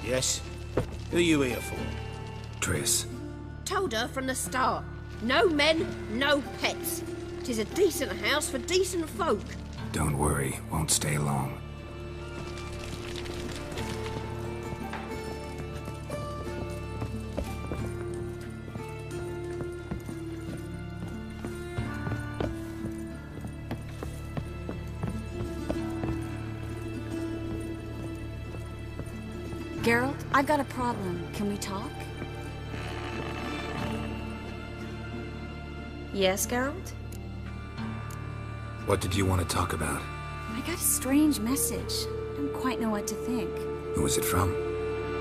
Yes? Who are you here for? Triss. Told her from the start. No men, no pets. 'Tis a decent house for decent folk. Don't worry, won't stay long. Geralt, I've got a problem. Can we talk? Yes, Geralt? What did you want to talk about? I got a strange message. Don't quite know what to think. Who was it from?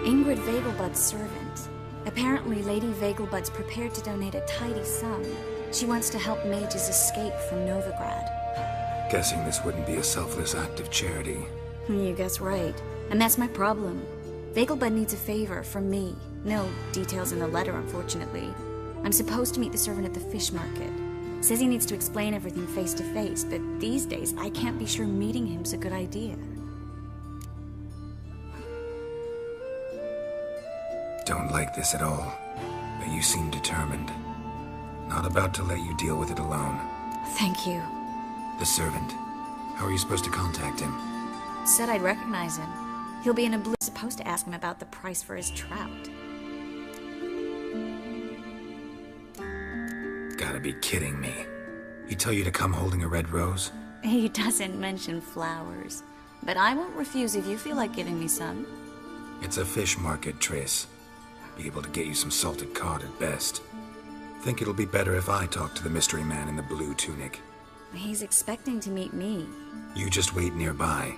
Ingrid Vegelbud's servant. Apparently, Lady Vegelbud's prepared to donate a tidy sum. She wants to help mages escape from Novigrad. Guessing this wouldn't be a selfless act of charity. You guess right. And that's my problem. Vegelbud needs a favor from me. No details in the letter, unfortunately. I'm supposed to meet the servant at the fish market. Says he needs to explain everything face to face, but these days I can't be sure meeting him's a good idea. Don't like this at all, but you seem determined. Not about to let you deal with it alone. Thank you. The servant. How are you supposed to contact him? Said I'd recognize him. He'll be in a blue. Supposed to ask him about the price for his trout. Gotta be kidding me. He tell you to come holding a red rose? He doesn't mention flowers. But I won't refuse if you feel like giving me some. It's a fish market, Triss. Be able to get you some salted cod at best. Think it'll be better if I talk to the mystery man in the blue tunic. He's expecting to meet me. You just wait nearby.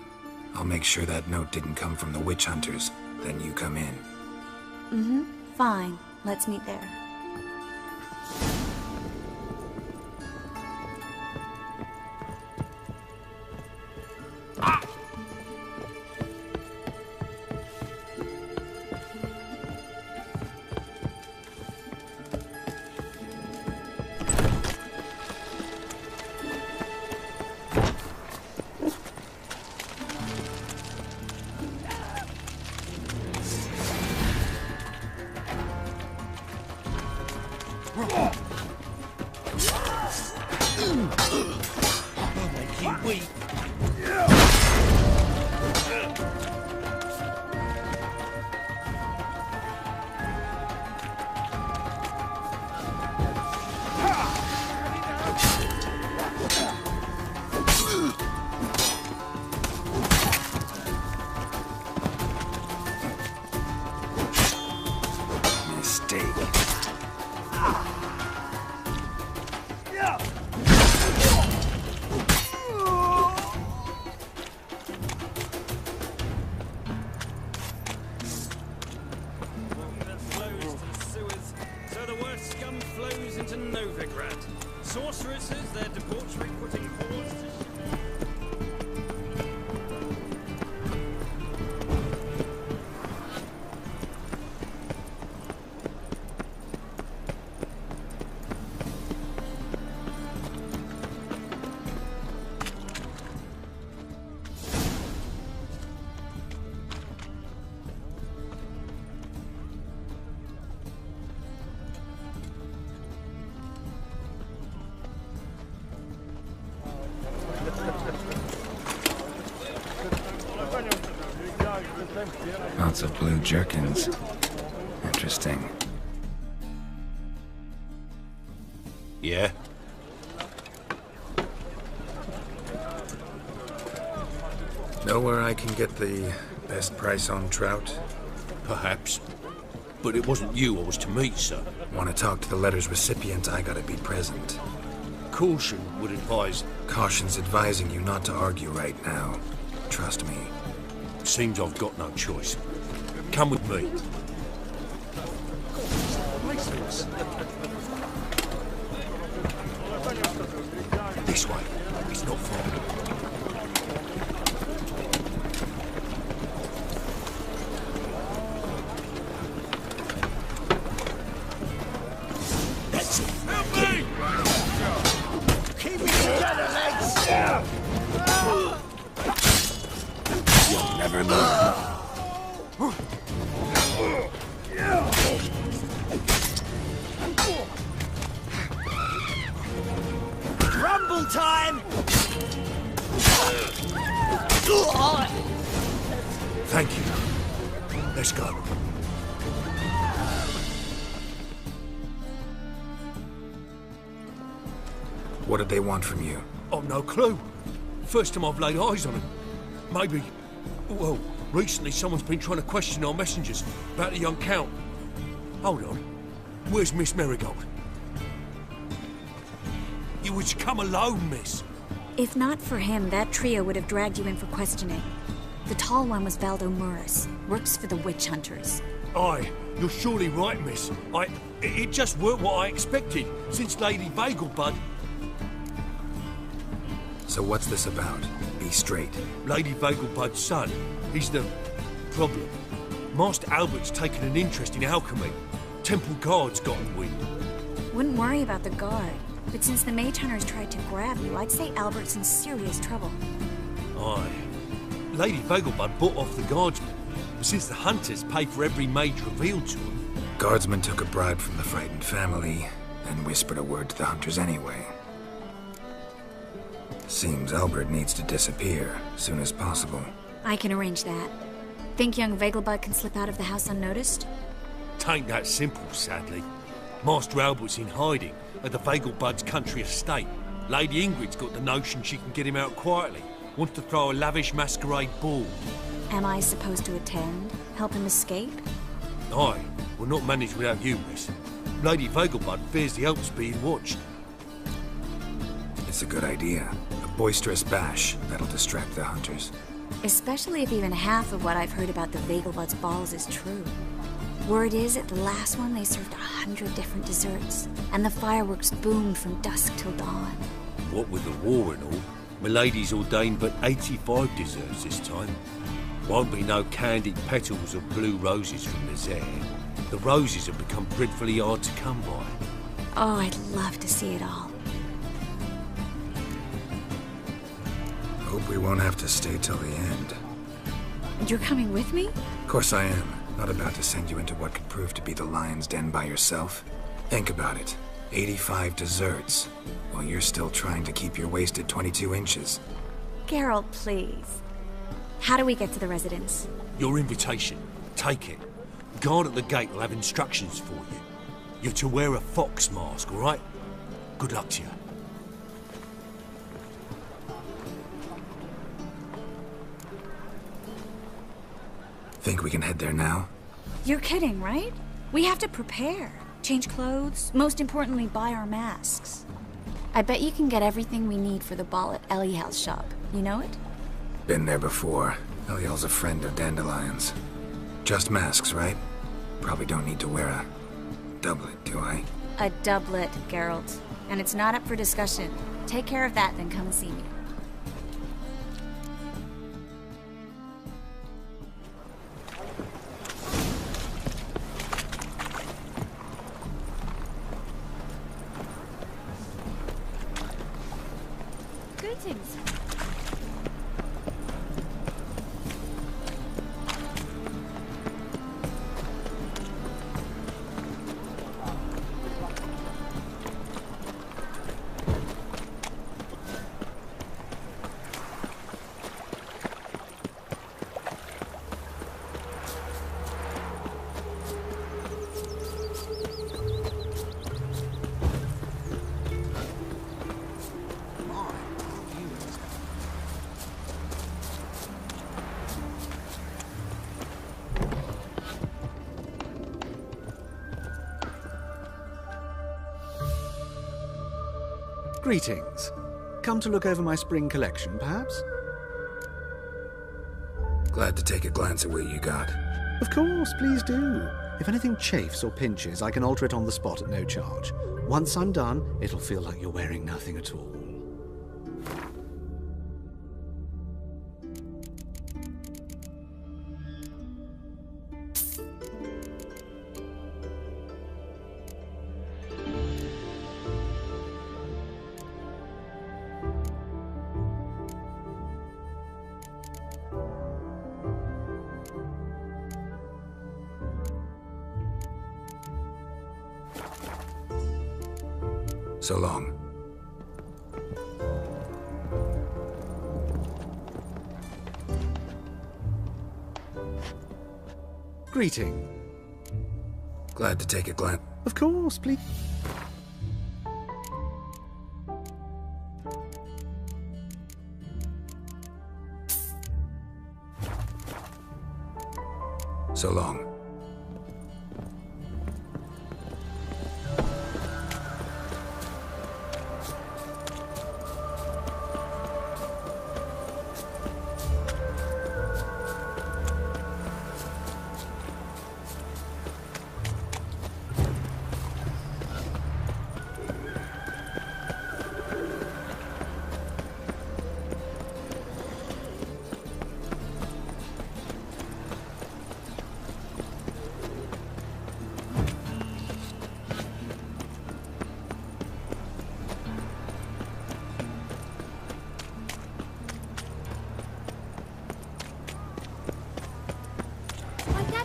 I'll make sure that note didn't come from the witch hunters. Then you come in. Mm-hmm. Fine. Let's meet there. Lots of blue jerkins. Interesting. Yeah? Know where I can get the best price on trout? Perhaps. But it wasn't you I was to meet, sir. Want to talk to the letter's recipient, I gotta be present. Caution would advise... Caution's advising you not to argue right now. Trust me. Seems I've got no choice. Come with me. This way. It's not far. Easy. Help me! Keep it together, lads! You'll never learn. Rumble time! Thank you. Let's go. What did they want from you? I've no clue. First time I've laid eyes on him. Maybe... Well, recently someone's been trying to question our messengers about the young Count. Hold on. Where's Miss Merigold? You was come alone, miss. If not for him, that trio would have dragged you in for questioning. The tall one was Valdo Murris, works for the witch hunters. Aye, you're surely right, miss. It just weren't what I expected, since Lady Vegelbud... So what's this about? Be straight. Lady Vegelbud's son, he's the... problem. Master Albert's taken an interest in alchemy. Temple guards got him wind. Wouldn't worry about the guard, but since the mage hunters tried to grab you, I'd say Albert's in serious trouble. Aye. Lady Vegelbud bought off the guardsmen, since the hunters pay for every mage revealed to them. Guardsmen took a bribe from the frightened family, and whispered a word to the hunters anyway. Seems Albert needs to disappear soon as possible. I can arrange that. Think young Vegelbud can slip out of the house unnoticed? Tain't that simple, sadly. Master Albert's in hiding at the Vegelbud's country estate. Lady Ingrid's got the notion she can get him out quietly. Wants to throw a lavish masquerade ball. Am I supposed to attend? Help him escape? Aye, we'll not manage without you, miss. Lady Vegelbud fears the Alps being watched. It's a good idea. A boisterous bash that'll distract the hunters. Especially if even half of what I've heard about the Vegelbud's balls is true. Word is, at the last one, they served 100 different desserts, and the fireworks boomed from dusk till dawn. What with the war and all, Milady's ordained but 85 desserts this time. Won't be no candied petals or blue roses from the Zare. The roses have become dreadfully hard to come by. Oh, I'd love to see it all. Hope we won't have to stay till the end. You're coming with me? Of course I am. Not about to send you into what could prove to be the lion's den by yourself. Think about it. 85 desserts, while you're still trying to keep your waist at 22 inches. Geralt, please. How do we get to the residence? Your invitation. Take it. Guard at the gate will have instructions for you. You're to wear a fox mask, all right? Good luck to you. Think we can head there now? You're kidding, right? We have to prepare. Change clothes, most importantly, buy our masks. I bet you can get everything we need for the ball at Eliel's shop. You know it? Been there before. Eliel's a friend of Dandelion's. Just masks, right? Probably don't need to wear a doublet, do I? A doublet, Geralt. And it's not up for discussion. Take care of that, then come and see me. Greetings. Greetings. Come to look over my spring collection, perhaps? Glad to take a glance at what you got. Of course, please do. If anything chafes or pinches, I can alter it on the spot at no charge. Once I'm done, it'll feel like you're wearing nothing at all. So long. Greeting. Glad to take a glance. Of course, please. So long.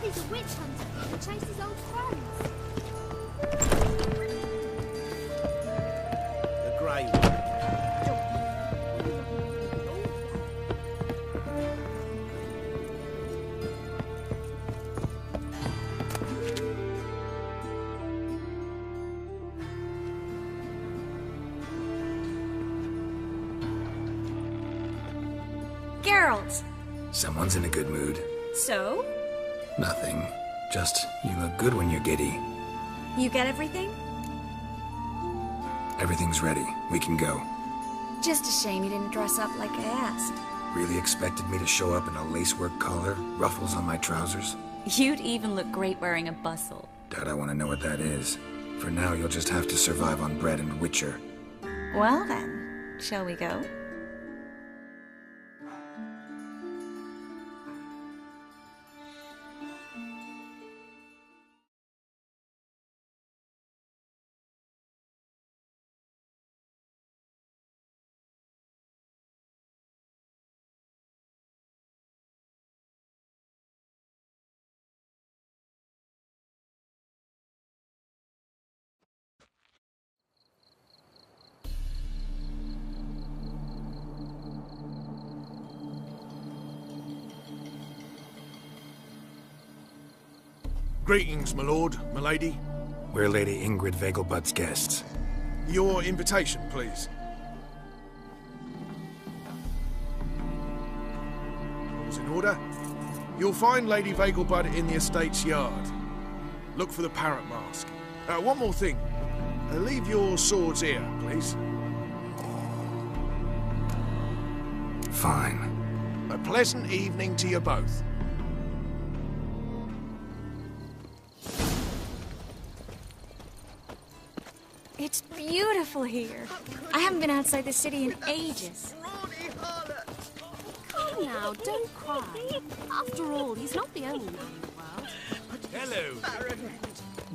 He's a witch hunter who chased his old friends. The grey one. Geralt! Someone's in a good mood. So? Nothing. Just, you look good when you're giddy. You get everything? Everything's ready. We can go. Just a shame you didn't dress up like I asked. Really expected me to show up in a lacework collar, ruffles on my trousers? You'd even look great wearing a bustle. Doubt I want to know what that is. For now, you'll just have to survive on bread and witcher. Well then, shall we go? Greetings, my lord, my lady. We're Lady Ingrid Vegelbud's guests. Your invitation, please. All's in order. You'll find Lady Vegelbud in the estate's yard. Look for the parrot mask. One more thing. Leave your swords here, please. Fine. A pleasant evening to you both. It's beautiful here. I haven't been outside the city in ages. Come now, don't cry. After all, he's not the only man in the world. Hello.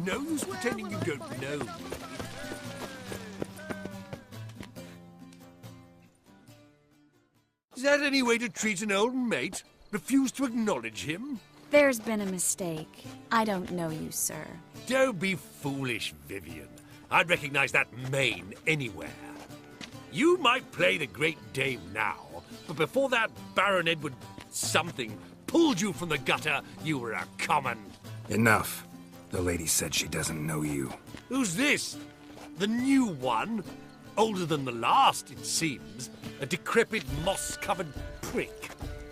No use pretending you don't know me. Is that any way to treat an old mate? Refuse to acknowledge him? There's been a mistake. I don't know you, sir. Don't be foolish, Vivian. I'd recognize that mane anywhere. You might play the Great Dame now, but before that Baron Edward something pulled you from the gutter, you were a common. Enough. The lady said she doesn't know you. Who's this? The new one? Older than the last, it seems. A decrepit, moss-covered prick.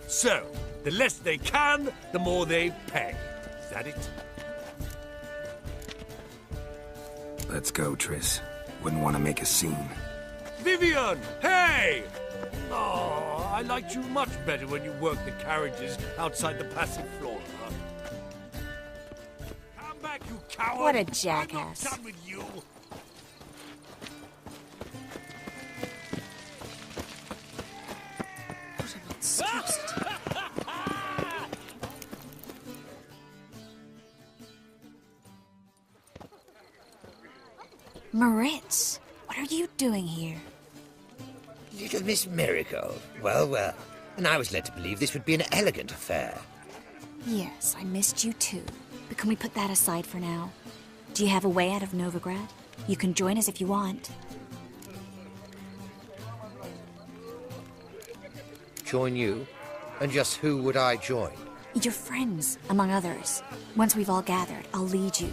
So, the less they can, the more they pay. Is that it? Let's go, Triss. Wouldn't want to make a scene. Vivian! Hey! Oh, I liked you much better when you worked the carriages outside the passive floor. Come back, you coward! What a jackass. I'm not done with you! What a monstrosity. Moritz, what are you doing here? Little Miss Merigold. Well, well. And I was led to believe this would be an elegant affair. Yes, I missed you too. But can we put that aside for now? Do you have a way out of Novigrad? You can join us if you want. join you? And just who would I join? Your friends, among others. Once we've all gathered, I'll lead you.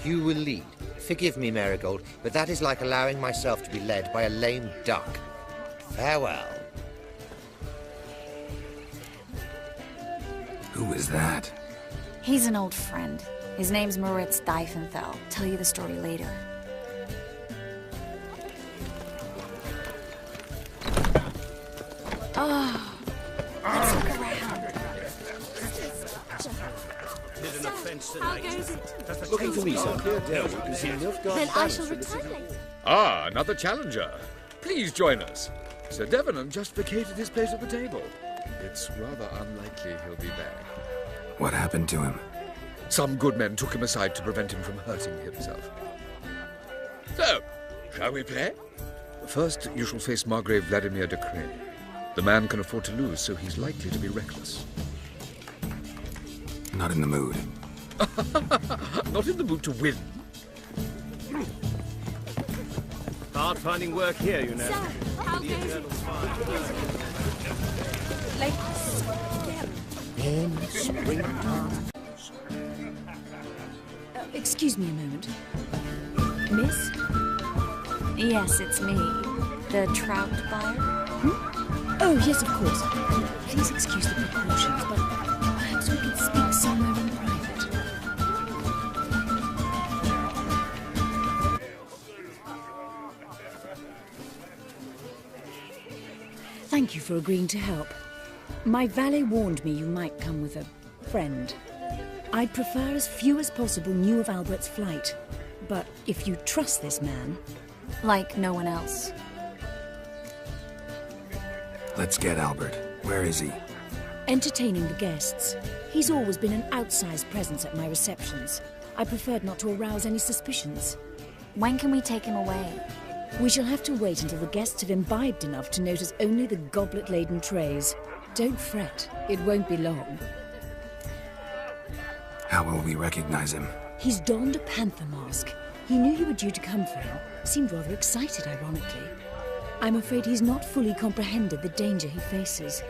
You will lead. Forgive me, Merigold, but that is like allowing myself to be led by a lame duck. Farewell. Who is that? He's an old friend. His name's Moritz Diefenthal. Tell you the story later. Oh, let's look around. How goes it? Looking for me, sir. Then I shall return later. Ah, another challenger. Please join us. Sir Devenham just vacated his place at the table. It's rather unlikely he'll be back. What happened to him? Some good men took him aside to prevent him from hurting himself. So, shall we play? First, you shall face Margrave Vladimir de Crane. The man can afford to lose, so he's likely to be reckless. Not in the mood. Not in the mood to win. Hard finding work here, you know. So, how goes it? Ladies, In springtime. Excuse me a moment. Miss? Yes, it's me. The trout buyer? Oh, yes, of course. Please excuse the precautions, but perhaps we could speak somewhere in private. Thank you for agreeing to help. My valet warned me you might come with a friend. I'd prefer as few as possible knew of Albert's flight. But if you trust this man... Like no one else. Let's get Albert. Where is he? Entertaining the guests. He's always been an outsized presence at my receptions. I preferred not to arouse any suspicions. When can we take him away? We shall have to wait until the guests have imbibed enough to notice only the goblet-laden trays. Don't fret, it won't be long. How will we recognize him? He's donned a panther mask. He knew you were due to come for him. Seemed rather excited, ironically. I'm afraid he's not fully comprehended the danger he faces.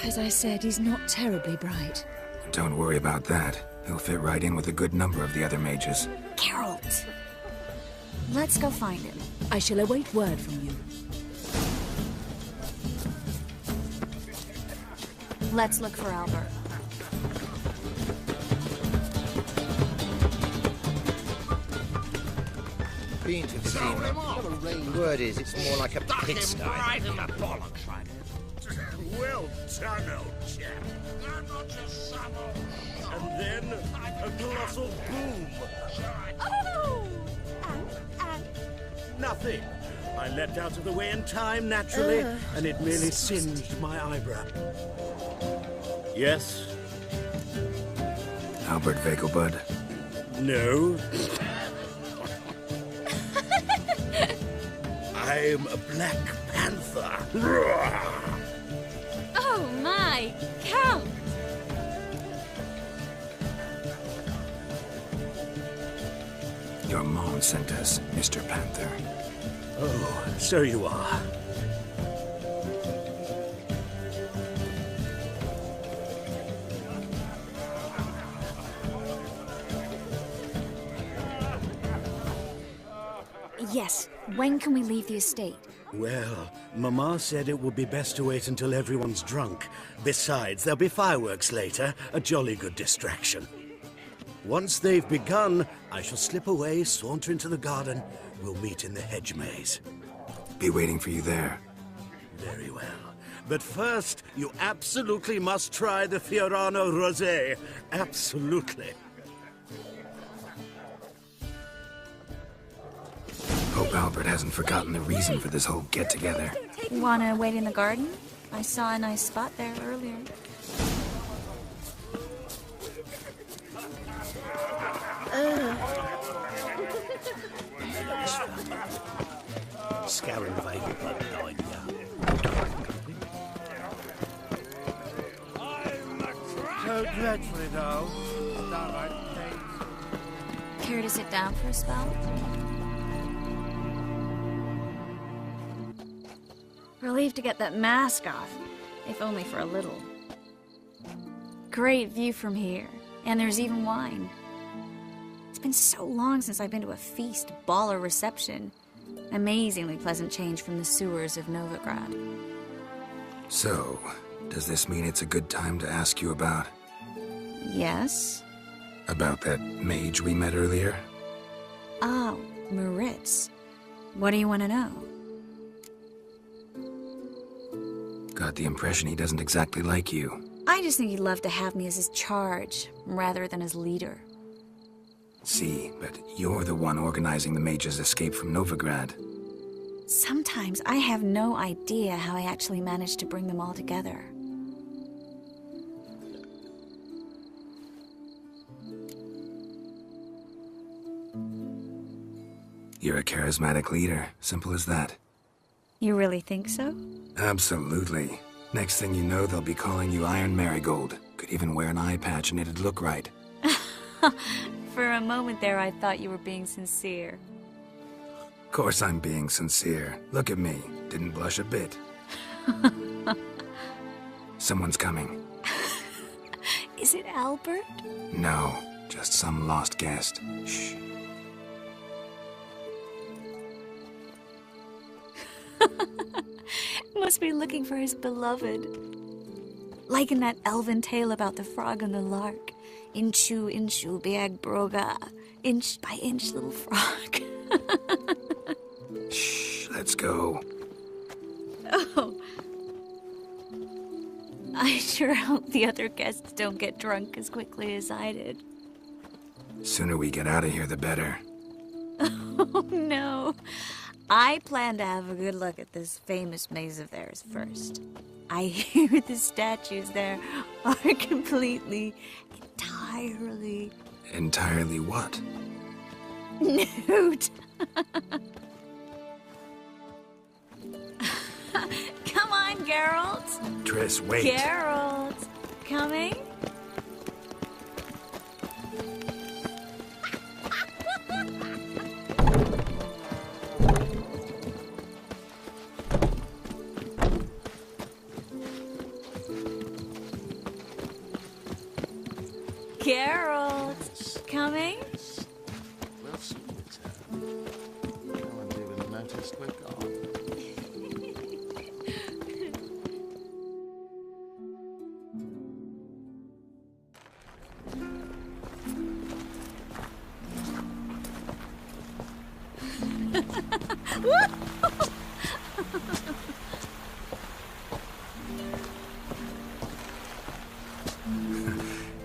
As I said, he's not terribly bright. Don't worry about that. He'll fit right in with a good number of the other mages. Geralt! Let's go find him. I shall await word from you. Let's look for Albert. Been to the scene. Word is, it's more like a pigsty. Right in the bollocks, right? Well done, old chap. I'm not just some old... And then a colossal boom. Oh! And? Nothing. I leapt out of the way in time, naturally, and it merely singed my eyebrow. Yes? Albert Vegelbud? No. I'm a Black Panther. Oh my, Count! Your mom sent us, Mr. Panther. Oh, so you are. Yes. When can we leave the estate? Well, Mama said it would be best to wait until everyone's drunk. Besides, there'll be fireworks later, a jolly good distraction. Once they've begun, I shall slip away, saunter into the garden. We'll meet in the hedge maze. Be waiting for you there. Very well. But first, you absolutely must try the Fiorano Rosé. Absolutely. Hope Albert hasn't forgotten the reason for this whole get-together. Wanna wait in the garden? I saw a nice spot there earlier. Scouring the Vegas blood behind you. So dreadfully dull. Downright pain. Care to sit down for a spell? Relieved to get that mask off, if only for a little. Great view from here, and there's even wine. It's been so long since I've been to a feast, ball, or reception. Amazingly pleasant change from the sewers of Novigrad. So, does this mean it's a good time to ask you about? Yes? About that mage we met earlier? Oh, Moritz. What do you want to know? Got the impression he doesn't exactly like you. I just think he'd love to have me as his charge, rather than as leader. See, but you're the one organizing the mage's escape from Novigrad. Sometimes I have no idea how I actually managed to bring them all together. You're a charismatic leader, simple as that. You really think so? Absolutely. Next thing you know, they'll be calling you Iron Merigold. Could even wear an eye patch and it'd look right. For a moment there, I thought you were being sincere. Of course I'm being sincere. Look at me. Didn't blush a bit. Someone's coming. Is it Albert? No, just some lost guest. Shh. Must be looking for his beloved. Like in that elven tale about the frog and the lark. Inchu, inchu, biag broga. Inch by inch, little frog. Shh, let's go. Oh. I sure hope the other guests don't get drunk as quickly as I did. Sooner we get out of here, the better. Oh, no. I plan to have a good look at this famous maze of theirs first. I hear the statues there are entirely... Entirely what? Nude. Come on, Geralt. Triss, wait. Geralt. Coming? Geralt. Coming? We'll soon return. No one even noticed we're gone.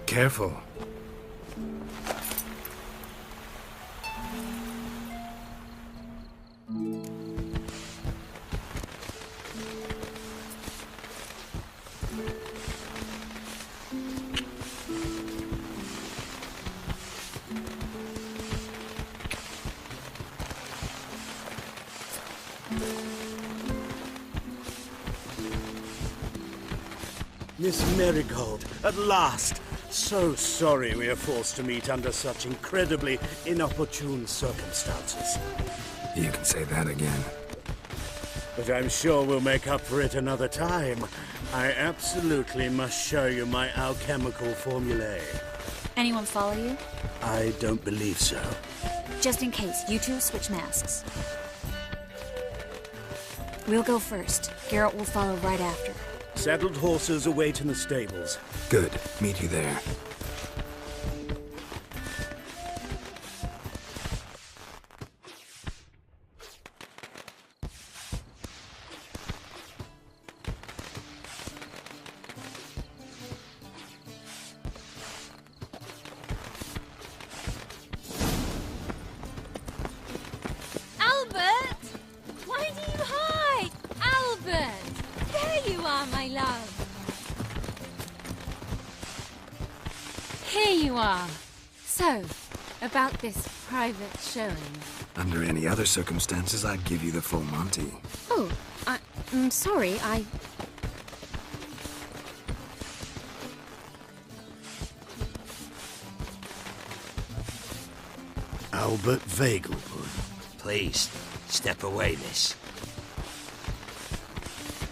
Careful. Miss Merigold, at last! So sorry we are forced to meet under such incredibly inopportune circumstances. You can say that again. But I'm sure we'll make up for it another time. I absolutely must show you my alchemical formulae. Anyone follow you? I don't believe so. Just in case, you two switch masks. We'll go first. Geralt will follow right after. Saddled horses await in the stables. Good. Meet you there. Albert! Why do you hide? Albert! There you are, my love. Here you are. So, about this private showing. Under any other circumstances, I'd give you the full Monty. Oh, I'm sorry, Albert Vegelbud. Please, step away, miss.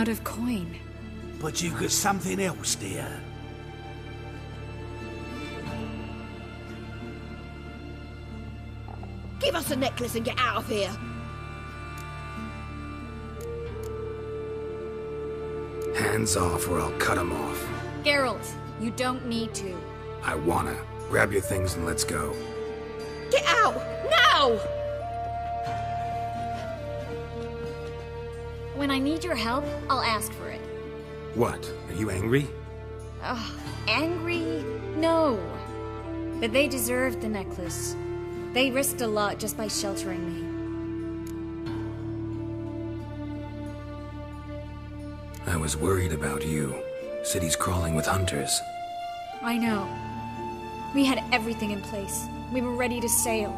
out of coin. But you've got something else, dear. Give us the necklace and get out of here. Hands off or I'll cut them off. Geralt, you don't need to. I wanna. Grab your things and let's go. Get out! Now! When I need your help, I'll ask for it. What? Are you angry? Angry? No. But they deserved the necklace. They risked a lot just by sheltering me. I was worried about you. City's crawling with hunters. I know. We had everything in place. We were ready to sail.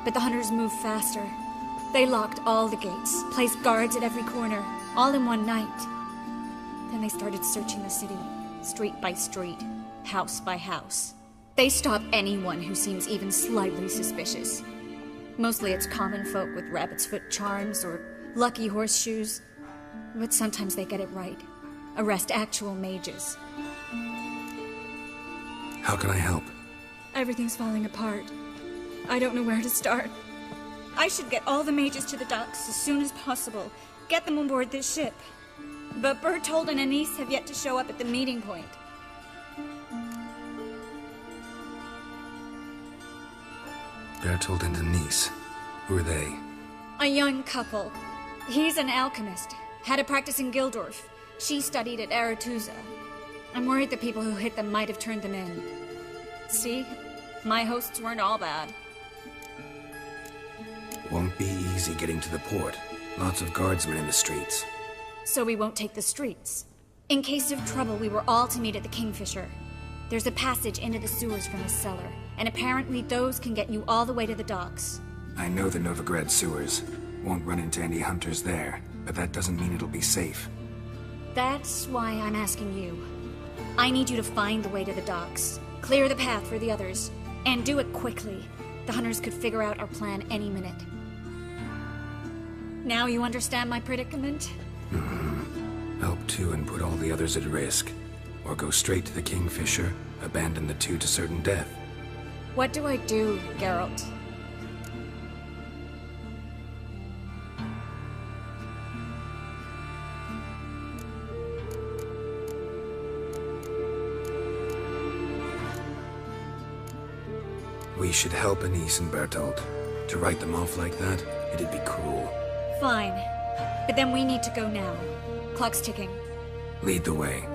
But the hunters moved faster. They locked all the gates, placed guards at every corner, all in one night. Then they started searching the city, street by street, house by house. They stop anyone who seems even slightly suspicious. Mostly it's common folk with rabbit's foot charms or lucky horseshoes. But sometimes they get it right. Arrest actual mages. How can I help? Everything's falling apart. I don't know where to start. I should get all the mages to the docks as soon as possible. Get them on board this ship. But Bertold and Anise have yet to show up at the meeting point. Bertold and Anise. Who are they? A young couple. He's an alchemist. Had a practice in Gildorf. She studied at Aretuza. I'm worried the people who hit them might have turned them in. See? My hosts weren't all bad. Won't be easy getting to the port. Lots of guardsmen in the streets. So we won't take the streets. In case of trouble, we were all to meet at the Kingfisher. There's a passage into the sewers from the cellar, and apparently those can get you all the way to the docks. I know the Novigrad sewers. Won't run into any hunters there, but that doesn't mean it'll be safe. That's why I'm asking you. I need you to find the way to the docks, clear the path for the others, and do it quickly. The hunters could figure out our plan any minute. Now you understand my predicament? Help two and put all the others at risk. Or go straight to the Kingfisher, abandon the two to certain death. What do I do, Geralt? We should help Anise and Bertold. To write them off like that, it'd be cruel. Fine. But then we need to go now. Clock's ticking. Lead the way.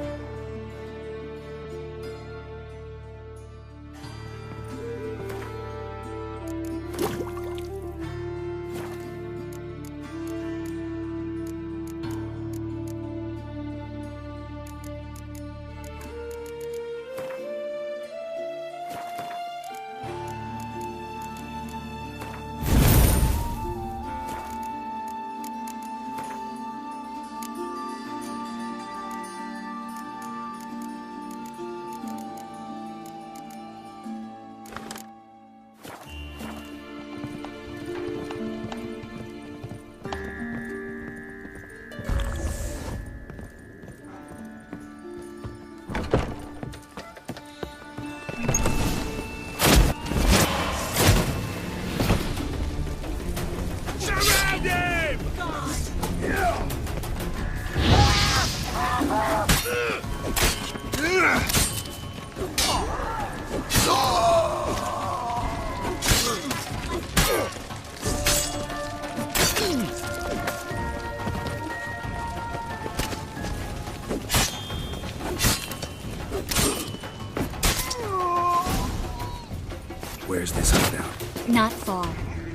Where's this hideout? Not far.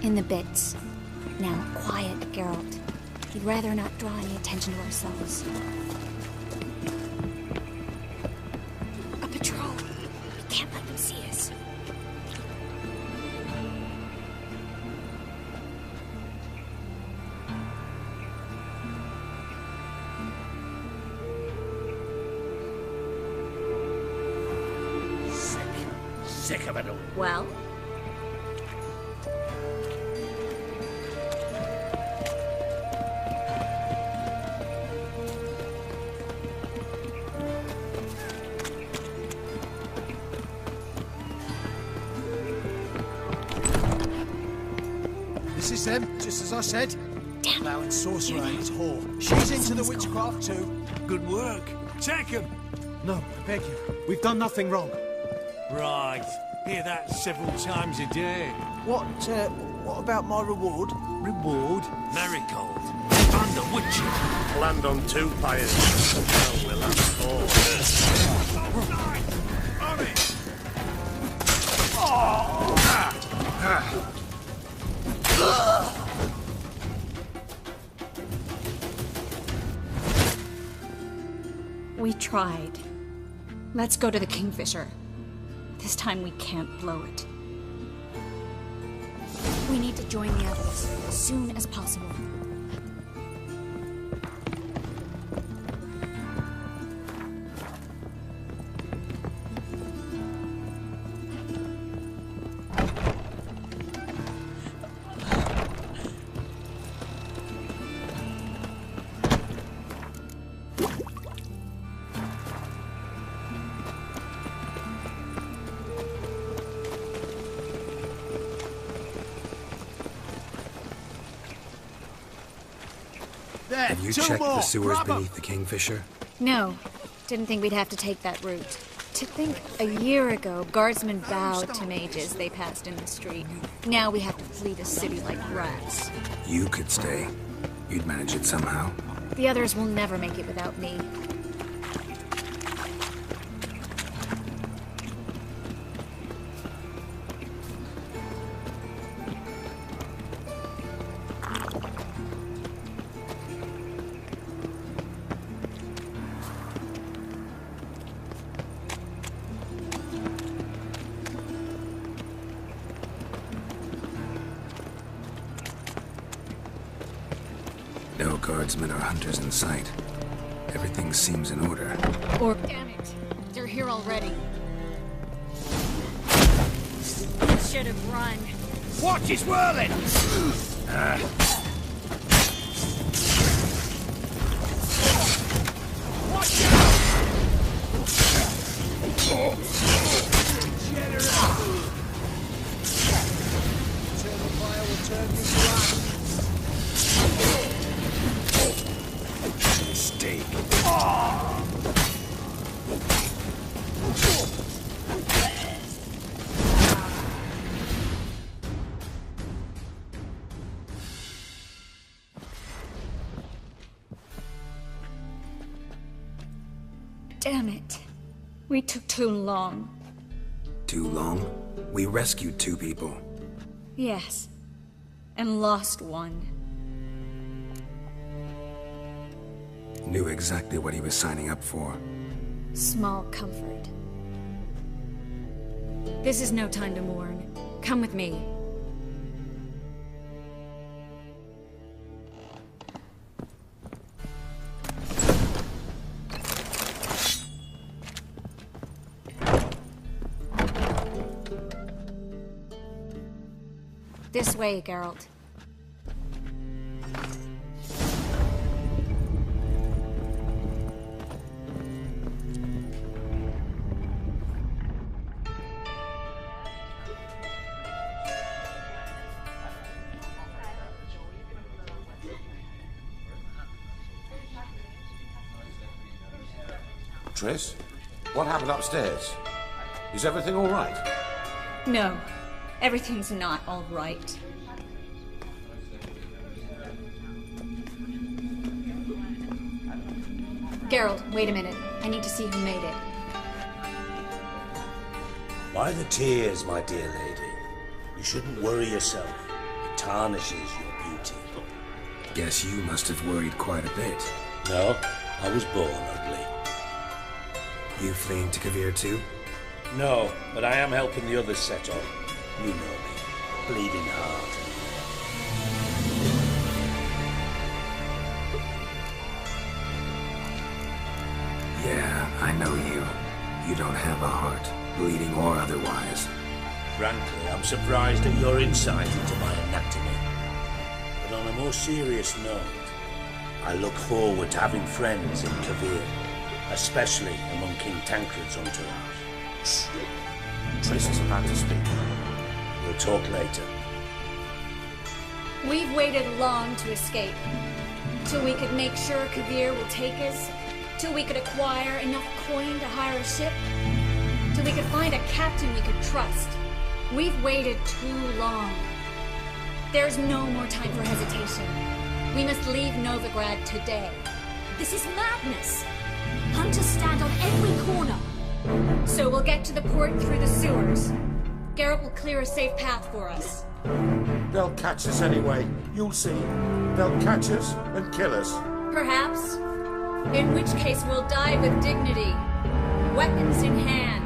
In the bits. Now, quiet, Geralt. We'd rather not draw any attention to ourselves. A patrol. We can't let them see us. Sick of it all. Well? This is them, just as I said. Damn. Allowing sorcerer and his whore. She's into the witchcraft too. Good work. Take him. No, I beg you. We've done nothing wrong. Right. Hear that several times a day. What about my reward? Reward? Merigold. And the witcher. Land on 2 pyres. Well, we'll have 4. On it! We tried. Let's go to the Kingfisher. This time we can't blow it. We need to join the others as soon as possible. Have you checked the sewers beneath the Kingfisher? No. Didn't think we'd have to take that route. To think a year ago, guardsmen bowed to mages they passed in the street. Now we have to flee the city like rats. You could stay. You'd manage it somehow. The others will never make it without me. No guardsmen or hunters in sight. Everything seems in order. Or damn it, they're here already. Should have run. Watch is whirling! Watch out! Eternal fire will turn you to ash. Mistake. Damn it. We took too long. Too long? We rescued 2 people. Yes. And lost one. Knew exactly what he was signing up for. Small comfort. This is no time to mourn. Come with me. This way, Geralt. Triss, what happened upstairs? Is everything all right? No. Everything's not all right. Geralt, wait a minute. I need to see who made it. By the tears, my dear lady. You shouldn't worry yourself. It tarnishes your beauty. Guess you must have worried quite a bit. No, I was born ugly. You fleeing to Kavir too? No, but I am helping the others set off. You know me. Bleeding heart. Yeah, I know you. You don't have a heart, bleeding or otherwise. Frankly, I'm surprised at your insight into my anatomy. But on a more serious note, I look forward to having friends in Kavir, especially among King Tancred's entourage. Shh. Triss is about to speak. We'll talk later. We've waited long to escape. Till we could make sure Kavir will take us. Till we could acquire enough coin to hire a ship. Till we could find a captain we could trust. We've waited too long. There's no more time for hesitation. We must leave Novigrad today. This is madness. Hunters stand on every corner. So we'll get to the port through the sewers. Geralt will clear a safe path for us. They'll catch us anyway. You'll see. They'll catch us and kill us. Perhaps. In which case we'll die with dignity. Weapons in hand.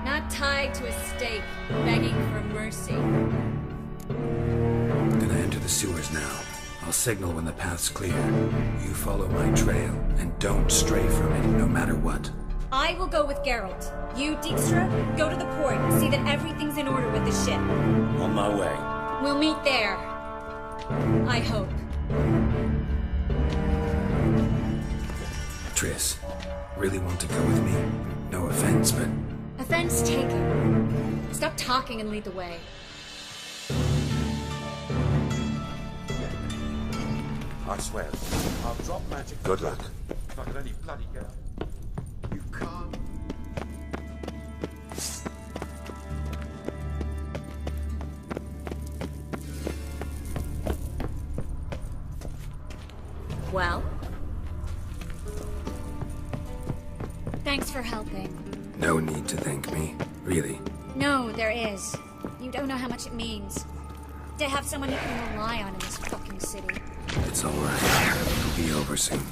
Not tied to a stake, begging for mercy. I'm gonna enter the sewers now. I'll signal when the path's clear. You follow my trail, and don't stray from it, no matter what. I will go with Geralt. You, Dijkstra, go to the port and see that everything's in order with the ship. On my way. We'll meet there. I hope. Triss, really want to go with me? No offense, but... Offense taken. Stop talking and lead the way. I swear. I'll drop magic. Good luck. If I could only bloody get up. You can't. Well? Thanks for helping. No need to thank me, really. No, there is. You don't know how much it means. To have someone you can rely on in this fucking city. It's all right. It'll be over soon.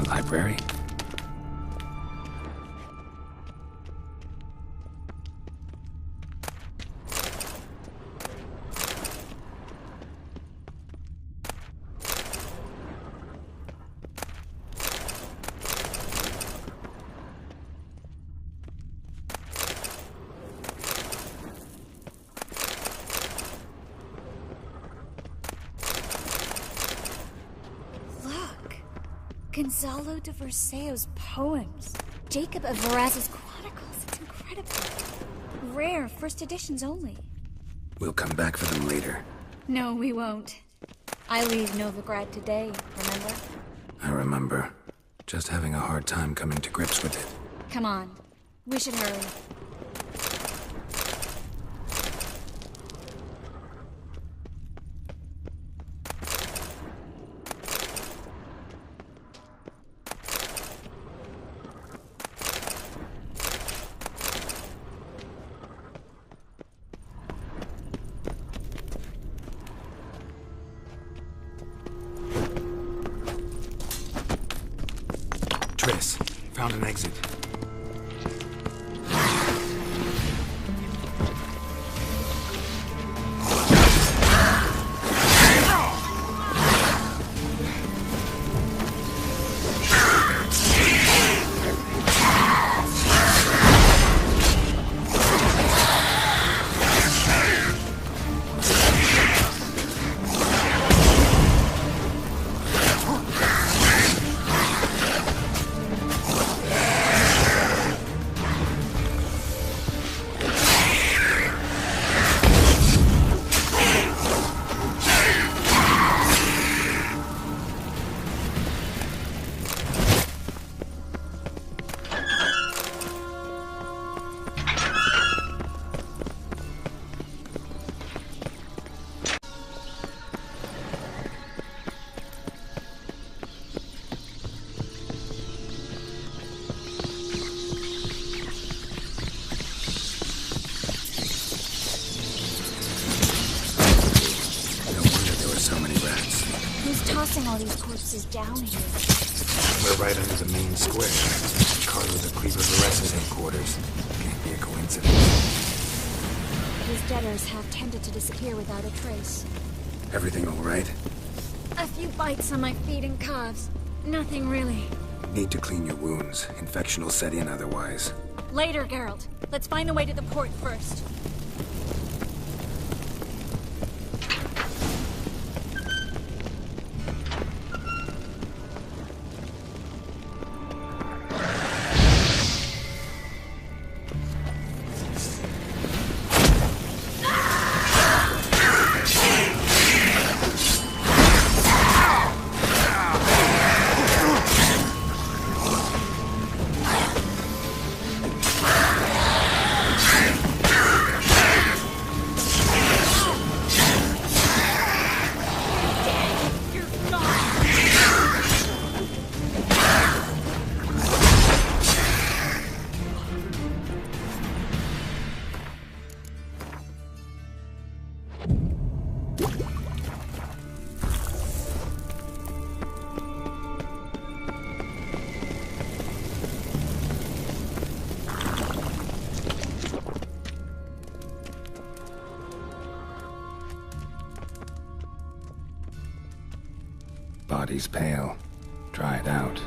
Library? Gonzalo de Verseo's poems. Jacob of Varaz's chronicles. It's incredible. Rare, first editions only. We'll come back for them later. No, we won't. I leave Novigrad today, remember? I remember. Just having a hard time coming to grips with it. Come on. We should hurry. Triss, found an exit. tossing all these corpses down here? We're right under the main square. Carlo the Creeper Vares's headquarters. Can't be a coincidence. His debtors have tended to disappear without a trace. Everything all right? A few bites on my feet and calves. Nothing really. Need to clean your wounds. Infection will set in otherwise. Later, Geralt. Let's find the way to the port first. Body's pale. Dried out.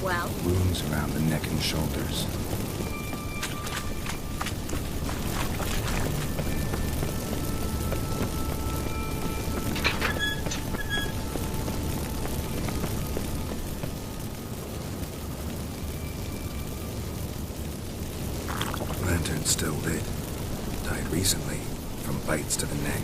Well? Wounds around the neck and shoulders. Lantern's still lit. Died recently, from bites to the neck.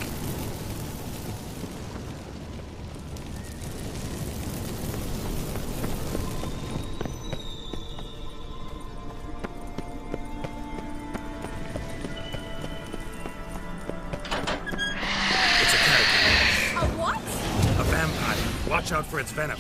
Watch out for its venom.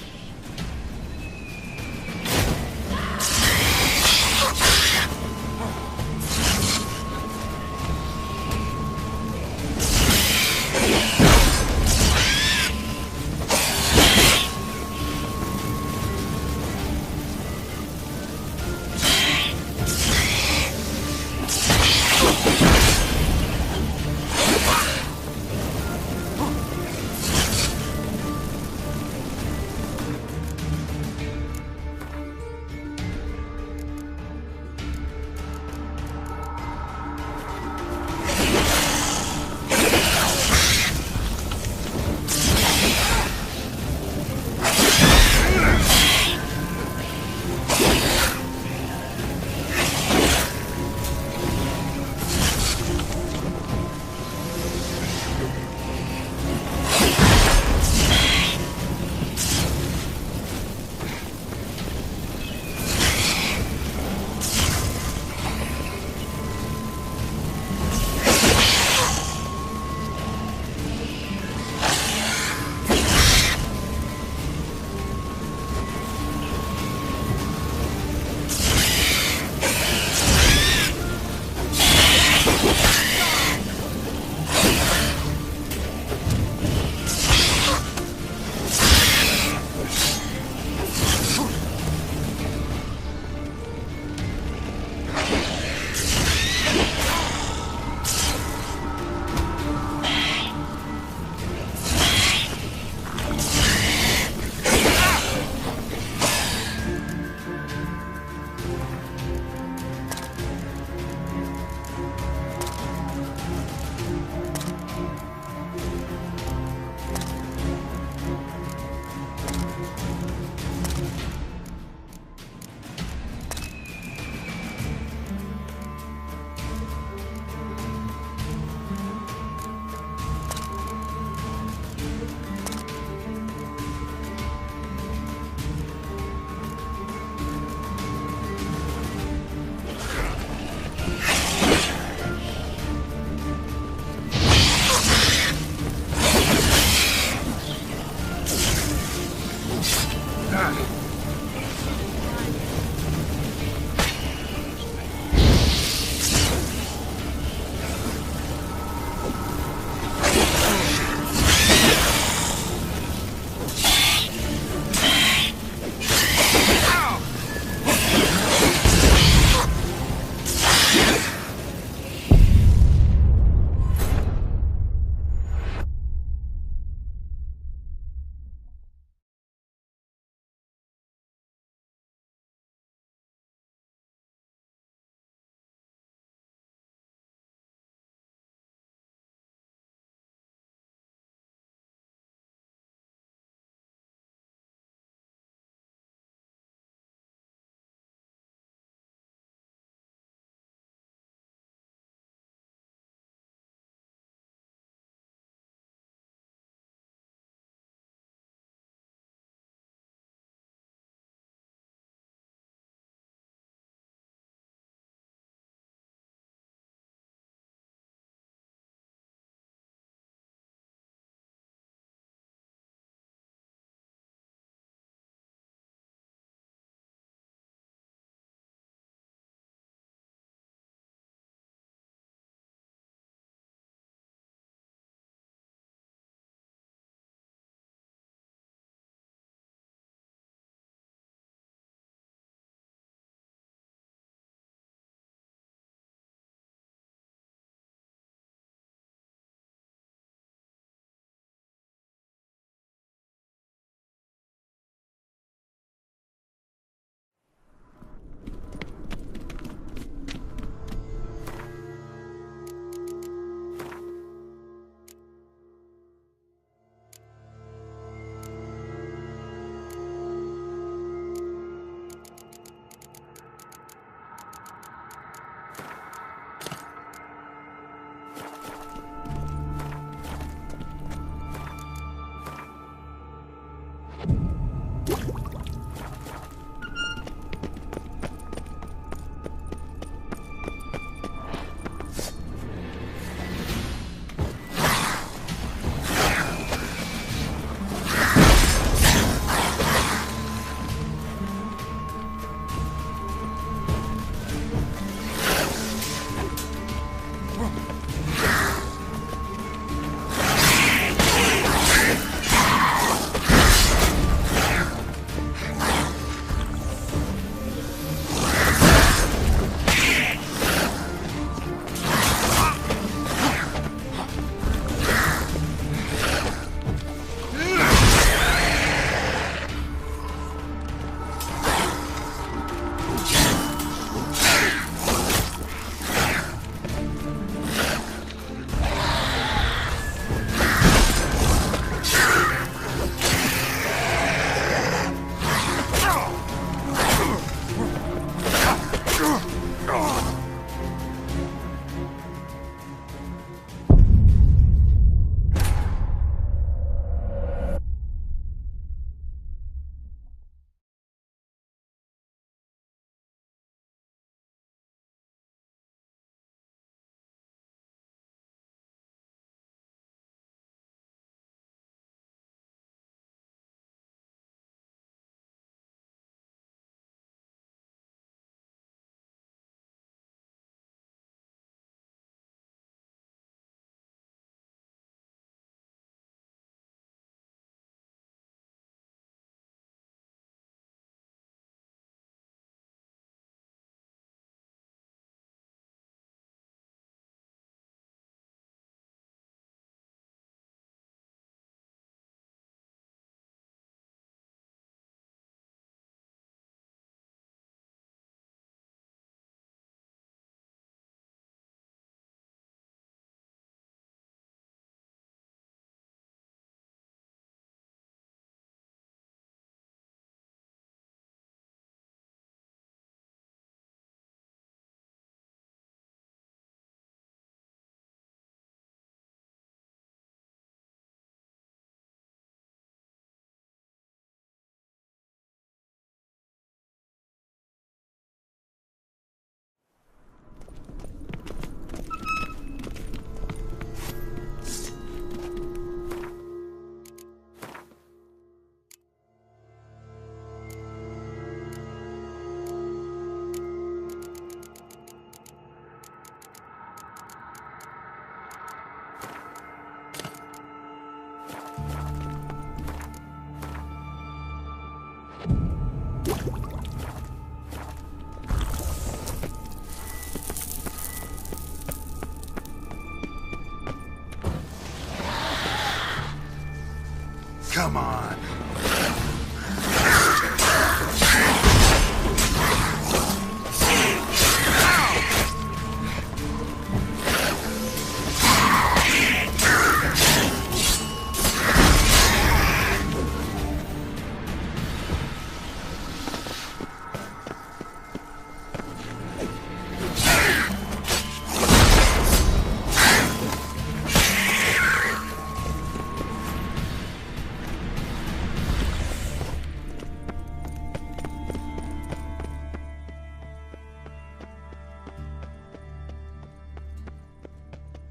Come on.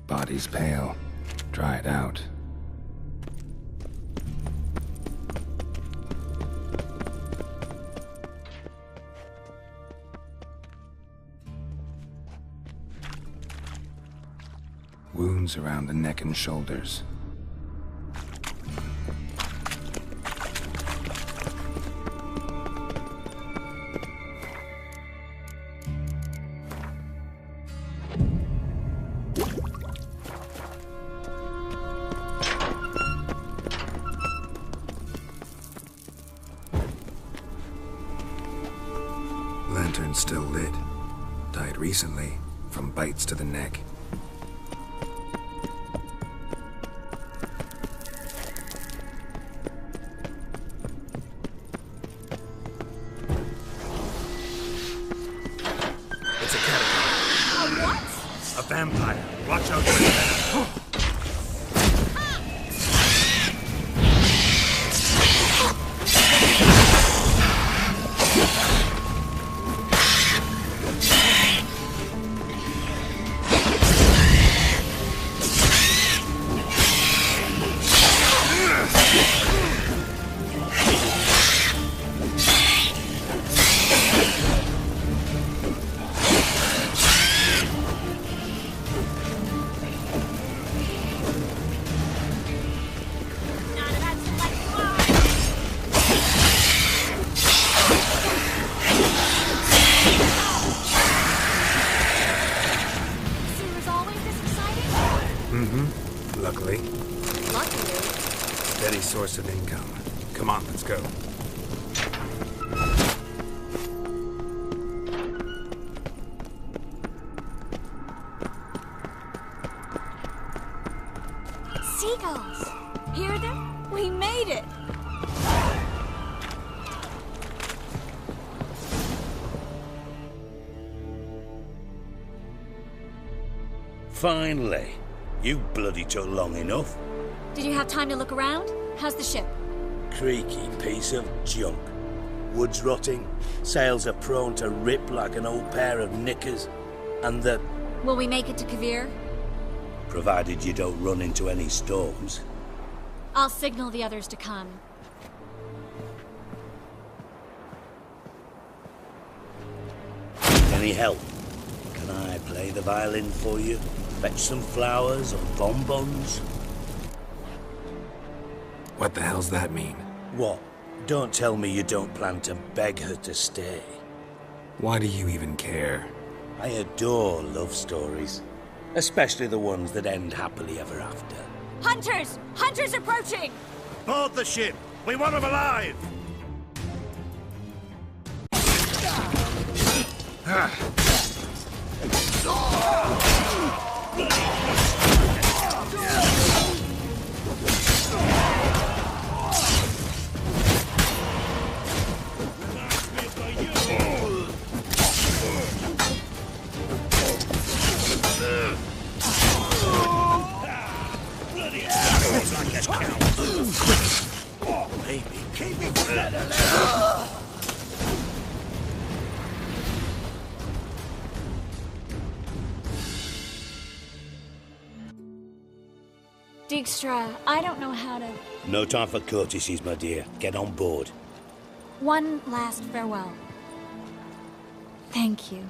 Body's pale, dried out. Wounds around the neck and shoulders. Lantern's still lit. Died recently, from bites to the neck. It's a catacomb. A what? A vampire. Watch out for him. Luckily. Luckily. Steady source of income. Come on, let's go. seagulls. Hear them? We made it. Finally. You bloody took long enough. Did you have time to look around? How's the ship? Creaky piece of junk. Wood's rotting, sails are prone to rip like an old pair of knickers, and the... Will we make it to Kavir? Provided you don't run into any storms. I'll signal the others to come. Any help? Can I play the violin for you? Fetch some flowers or bonbons? What the hell's that mean? What? Don't tell me you don't plan to beg her to stay. Why do you even care? I adore love stories. Especially the ones that end happily ever after. Hunters! Hunters approaching! Board the ship! We want them alive! Baby, keep it better. Dijkstra, I don't know how to... No time for courtesies, my dear. Get on board. One last farewell. Thank you.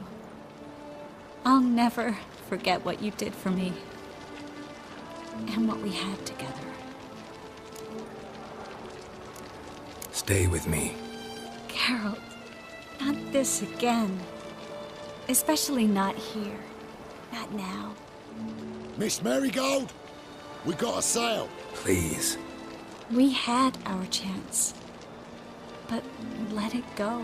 I'll never forget what you did for me. And what we had together. Stay with me. Geralt, not this again. Especially not here. Not now. Miss Merigold, we got a sail. Please. We had our chance. But let it go.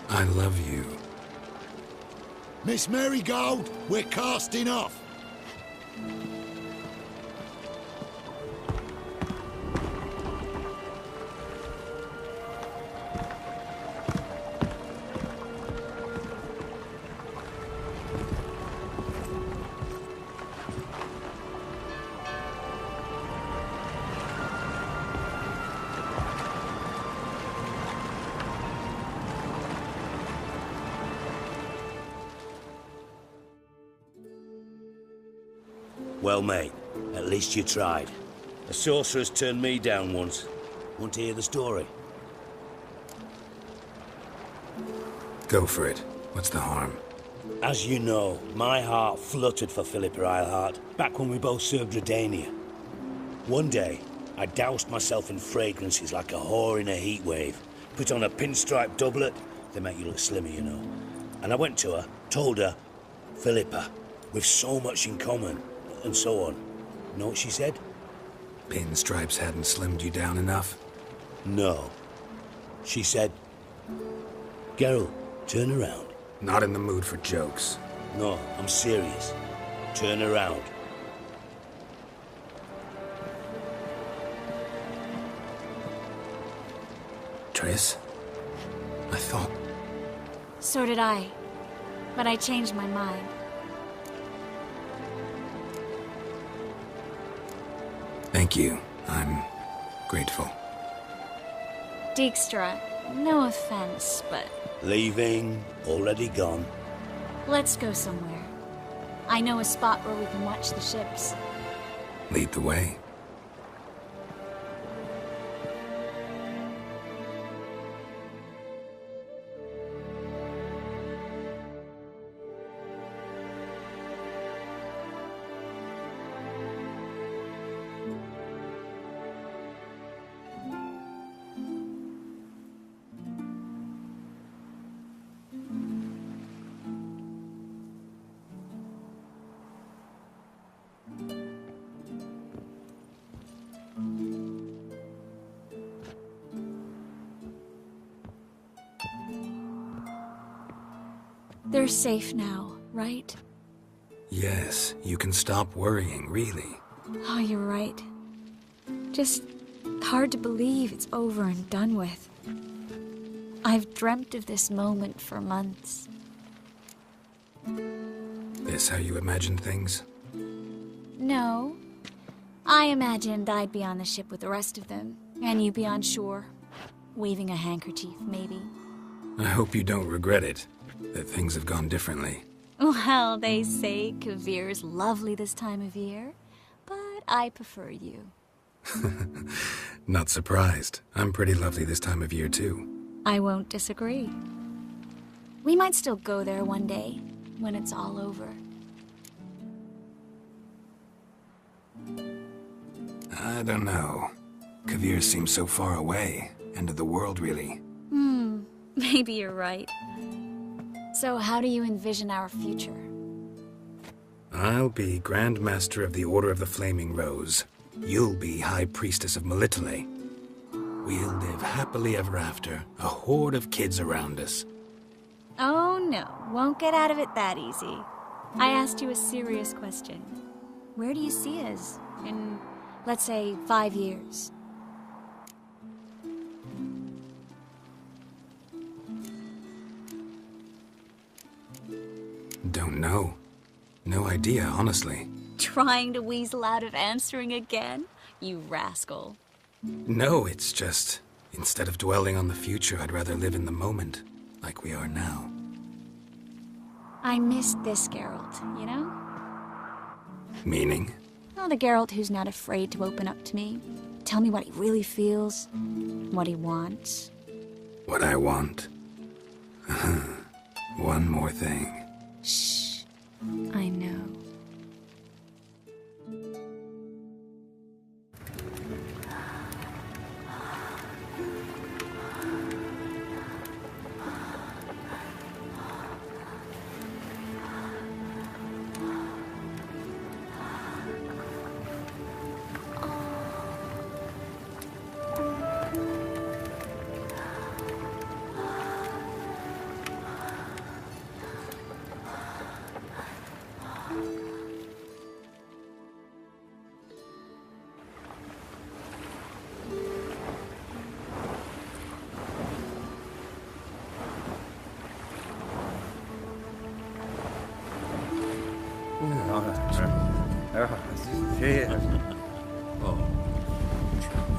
I love you. Miss Merigold, we're casting off. Well, mate, at least you tried. A sorcerer's turned me down once. Want to hear the story? Go for it. What's the harm? As you know, my heart fluttered for Philippa Eilhart back when we both served Redania. One day, I doused myself in fragrances like a whore in a heat wave. Put on a pinstripe doublet, they make you look slimmer, you know. And I went to her, told her, Philippa, we've so much in common, and so on. Know what she said? Pinstripes hadn't slimmed you down enough? No. She said, Geralt, turn around. Not in the mood for jokes. No, I'm serious. Turn around. Triss? I thought... So did I. But I changed my mind. Thank you. I'm grateful. Dijkstra, no offense, but... Leaving, already gone. Let's go somewhere. I know a spot where we can watch the ships. Lead the way. They're safe now, right? Yes, you can stop worrying, really. Oh, you're right. Just hard to believe it's over and done with. I've dreamt of this moment for months. This how you imagined things? No. I imagined I'd be on the ship with the rest of them, and you be on shore, waving a handkerchief, maybe. I hope you don't regret it, that things have gone differently. Well, they say Kavir's lovely this time of year, but I prefer you. Not surprised. I'm pretty lovely this time of year, too. I won't disagree. We might still go there one day, when it's all over. I don't know. Kavir seems so far away. End of the world, really. Maybe you're right. So how do you envision our future? I'll be Grand Master of the Order of the Flaming Rose. You'll be High Priestess of Melitele. We'll live happily ever after, a horde of kids around us. Oh no, won't get out of it that easy. I asked you a serious question. Where do you see us in, let's say, 5 years? Don't know. No idea, honestly. Trying to weasel out of answering again? You rascal. No, it's just, instead of dwelling on the future, I'd rather live in the moment, like we are now. I missed this Geralt, you know? Meaning? Oh, the Geralt who's not afraid to open up to me. Tell me what he really feels, what he wants. What I want? One more thing. Shh. I know.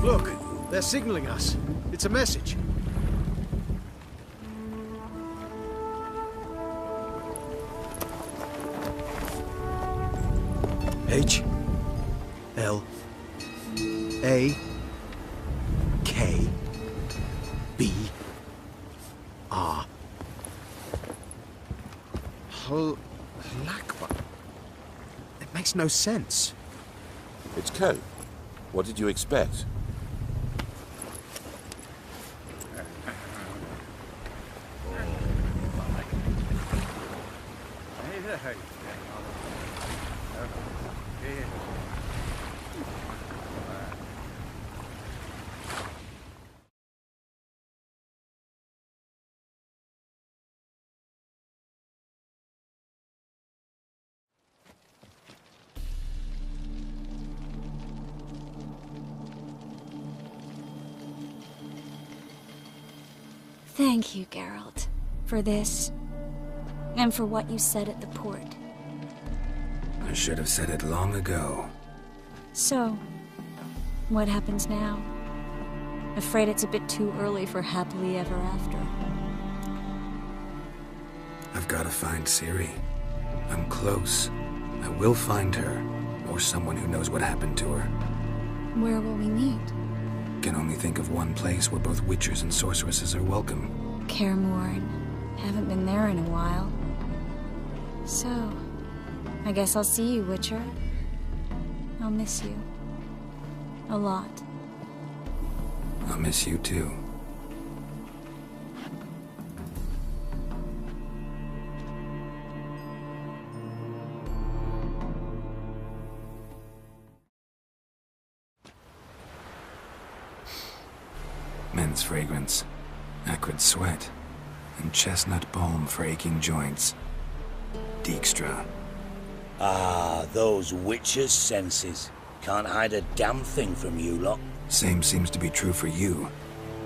Look, they're signaling us. It's a message. H L A K B R Halakba. It makes no sense. It's code. What did you expect? Thank you, Geralt, for this, and for what you said at the port. I should have said it long ago. So, what happens now? Afraid it's a bit too early for happily ever after. I've got to find Ciri. I'm close. I will find her, or someone who knows what happened to her. Where will we meet? Can only think of one place where both witchers and sorceresses are welcome. Kaer Morhen. Haven't been there in a while. So, I guess I'll see you, Witcher. I'll miss you. A lot. I'll miss you too. Men's fragrance. Acrid sweat. and chestnut balm for aching joints. Dijkstra. Ah, those witches' senses. Can't hide a damn thing from you lot. Same seems to be true for you.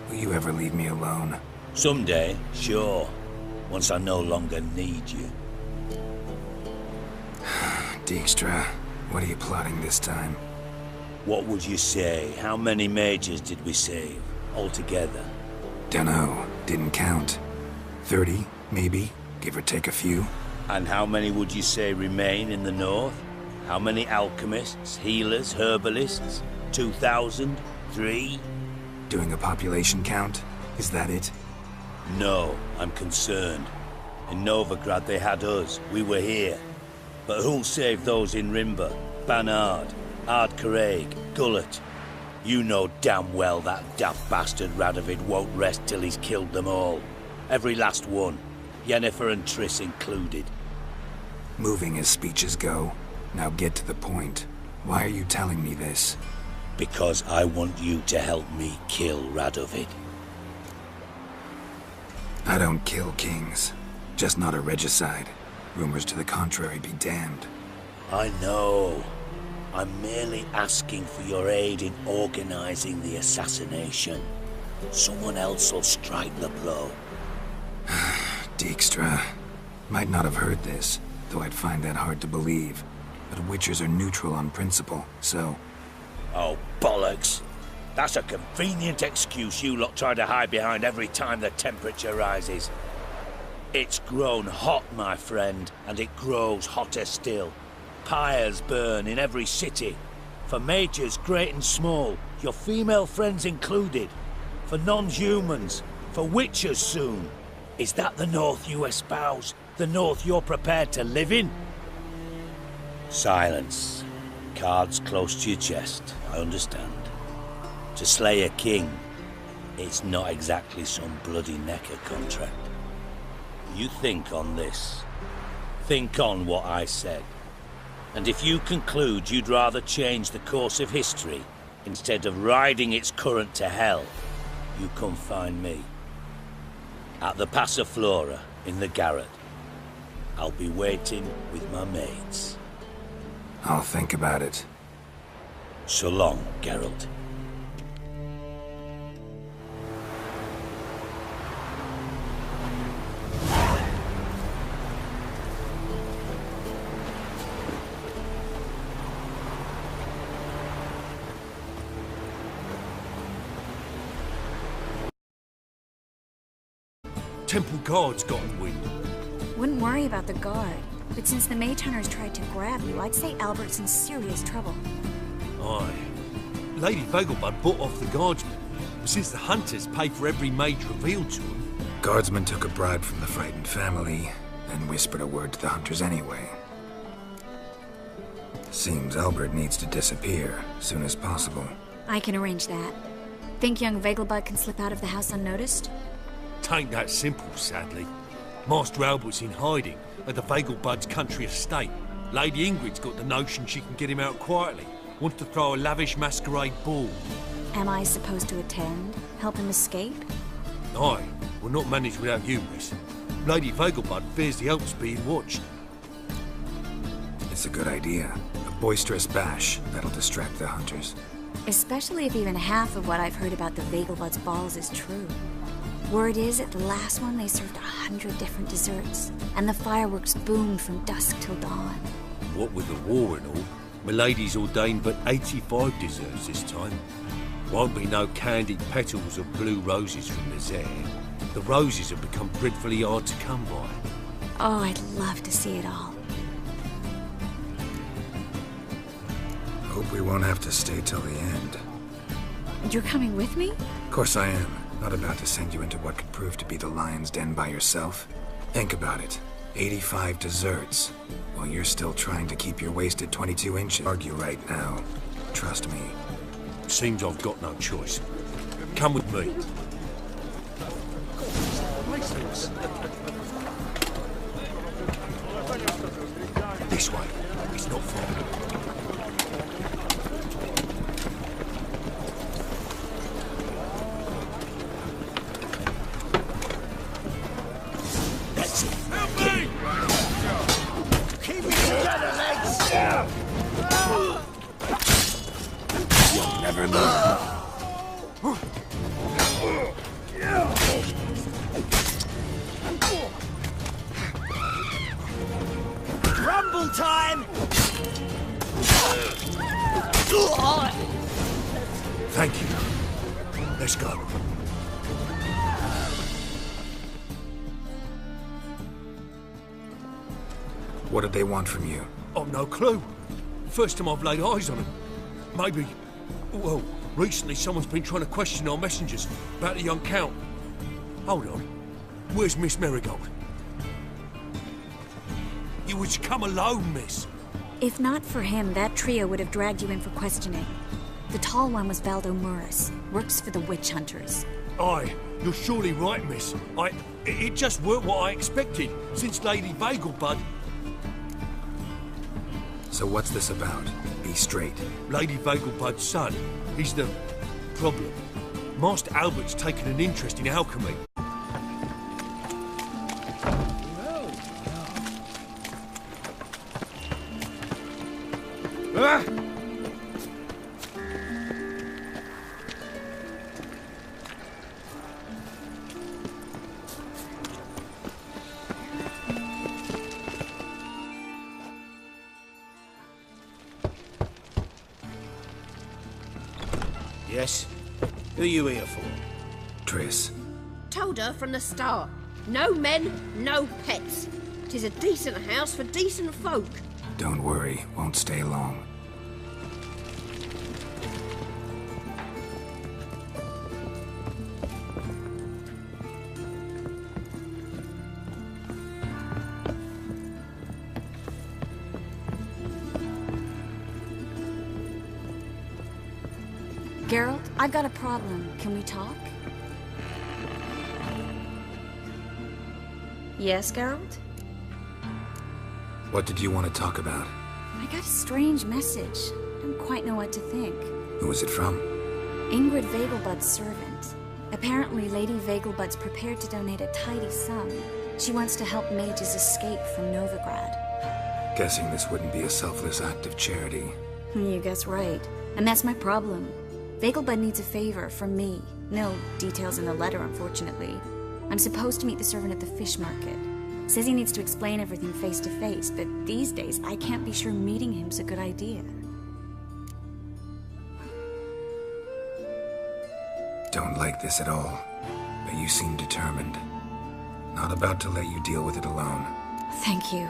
Will you ever leave me alone? Someday, sure. Once I no longer need you. Dijkstra, what are you plotting this time? What would you say? How many mages did we save, altogether? Dunno. Didn't count. 30, maybe, give or take a few. And how many would you say remain in the north? How many alchemists, healers, herbalists? 2,000? 3? Doing a population count? Is that it? No, I'm concerned. In Novigrad they had us. We were here. But who'll save those in Rimba? Banard, Ardcaraig, Gullet? You know damn well that daft bastard Radovid won't rest till he's killed them all. Every last one. Yennefer and Triss included. Moving as speeches go. Now get to the point. Why are you telling me this? Because I want you to help me kill Radovid. I don't kill kings. Just not a regicide. Rumors to the contrary be damned. I know. I'm merely asking for your aid in organizing the assassination. Someone else will strike the blow. Dijkstra. Might not have heard this, though I'd find that hard to believe. But witchers are neutral on principle, so... Oh, bollocks. That's a convenient excuse you lot try to hide behind every time the temperature rises. It's grown hot, my friend, and it grows hotter still. Pyres burn in every city. For mages great and small, your female friends included. For non-humans, for witchers soon. Is that the North you espouse? The North you're prepared to live in? Silence. Cards close to your chest, I understand. To slay a king, it's not exactly some bloody necker contract. You think on this. Think on what I said. And if you conclude you'd rather change the course of history instead of riding its current to hell, you come find me. At the Passiflora, in the garret. I'll be waiting with my mates. I'll think about it. So long, Geralt. Temple guards got wind. Wouldn't worry about the guard, but since the mage hunters tried to grab you, I'd say Albert's in serious trouble. Aye. Lady Vegelbud bought off the guardsmen, but since the hunters pay for every mage revealed to them... Guardsmen took a bribe from the frightened family, and whispered a word to the hunters anyway. Seems Albert needs to disappear, soon as possible. I can arrange that. Think young Vegelbud can slip out of the house unnoticed? Tain't that simple, sadly. Master Albert's in hiding at the Vegelbud's country estate. Lady Ingrid's got the notion she can get him out quietly. Wants to throw a lavish masquerade ball. Am I supposed to attend? Help him escape? Aye, we'll not manage without you, miss. Lady Vegelbud fears the Alps being watched. It's a good idea. A boisterous bash that'll distract the hunters. Especially if even half of what I've heard about the Vegelbud's balls is true. Word is, at the last one they served 100 different desserts, and the fireworks boomed from dusk till dawn. What with the war and all, Milady's ordained but 85 desserts this time. Won't be no candied petals of blue roses from the Zare. The roses have become dreadfully hard to come by. Oh, I'd love to see it all. Hope we won't have to stay till the end. You're coming with me? Of course I am. Not about to send you into what could prove to be the lion's den by yourself. Think about it. 85 desserts, while you're still trying to keep your waist at 22 inches. Argue right now. Trust me. Seems I've got no choice. Come with me. This way. It's not far. You'll never learn. Rumble time! Thank you. Let's go. What did they want from you? I've no clue. First time I've laid eyes on him. Maybe... Well, recently someone's been trying to question our messengers about the young Count. Hold on. Where's Miss Merigold? You was come alone, miss. If not for him, that trio would have dragged you in for questioning. The tall one was Valdo Murris, works for the witch hunters. Aye, you're surely right, miss. It just weren't what I expected, since Lady Vegelbud... So what's this about? Be straight. Lady Vegelbud's son. He's the... problem. Master Albert's taken an interest in alchemy. Ah! Yes? Who are you here for? Triss. Told her from the start. No men, no pets. 'Tis a decent house for decent folk. Don't worry, won't stay long. Geralt, I've got a problem. Can we talk? Yes, Geralt? What did you want to talk about? I got a strange message. Don't quite know what to think. Who was it from? Ingrid Vegelbud's servant. Apparently, Lady Vegelbud's prepared to donate a tidy sum. She wants to help mages escape from Novigrad. Guessing this wouldn't be a selfless act of charity. You guess right. And that's my problem. Vegelbud needs a favor from me. No details in the letter, unfortunately. I'm supposed to meet the servant at the fish market. Says he needs to explain everything face to face, but these days I can't be sure meeting him's a good idea. Don't like this at all, but you seem determined. Not about to let you deal with it alone. Thank you.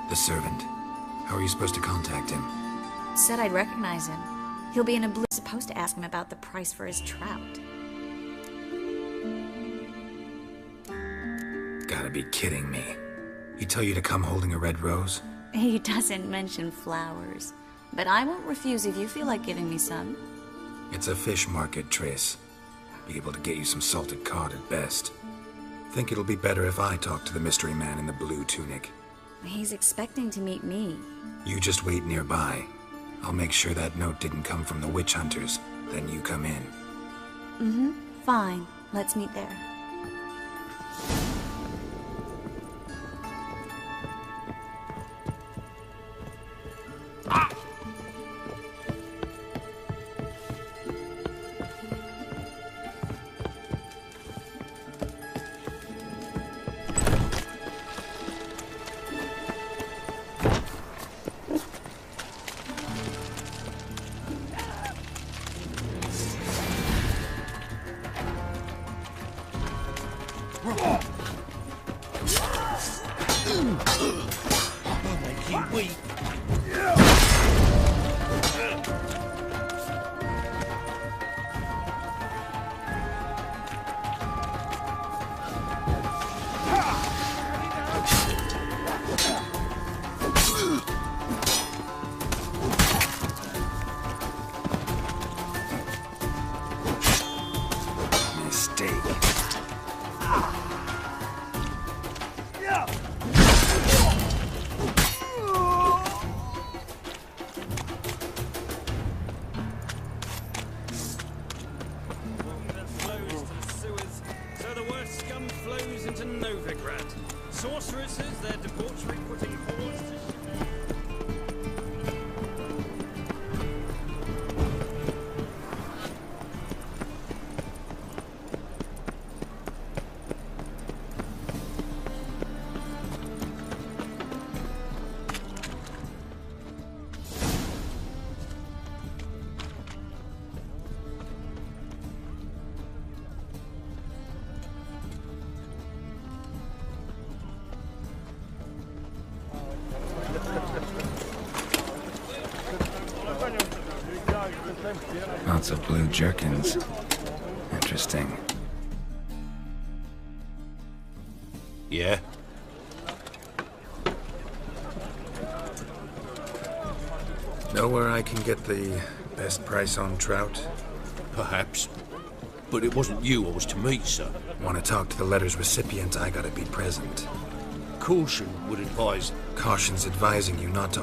The servant. How are you supposed to contact him? Said I'd recognize him. He'll be in a blue. Supposed to ask him about the price for his trout. Gotta be kidding me. He tell you to come holding a red rose? He doesn't mention flowers. But I won't refuse if you feel like giving me some. It's a fish market, Triss. Be able to get you some salted cod at best. Think it'll be better if I talk to the mystery man in the blue tunic. He's expecting to meet me. You just wait nearby. I'll make sure that note didn't come from the witch hunters. Then you come in. Mm-hmm. Fine. Let's meet there. Lots of blue jerkins. Interesting. Yeah? Know where I can get the best price on trout? Perhaps. But it wasn't you I was to meet, sir. Want to talk to the letter's recipient, I gotta be present. Caution would advise... Caution's advising you not to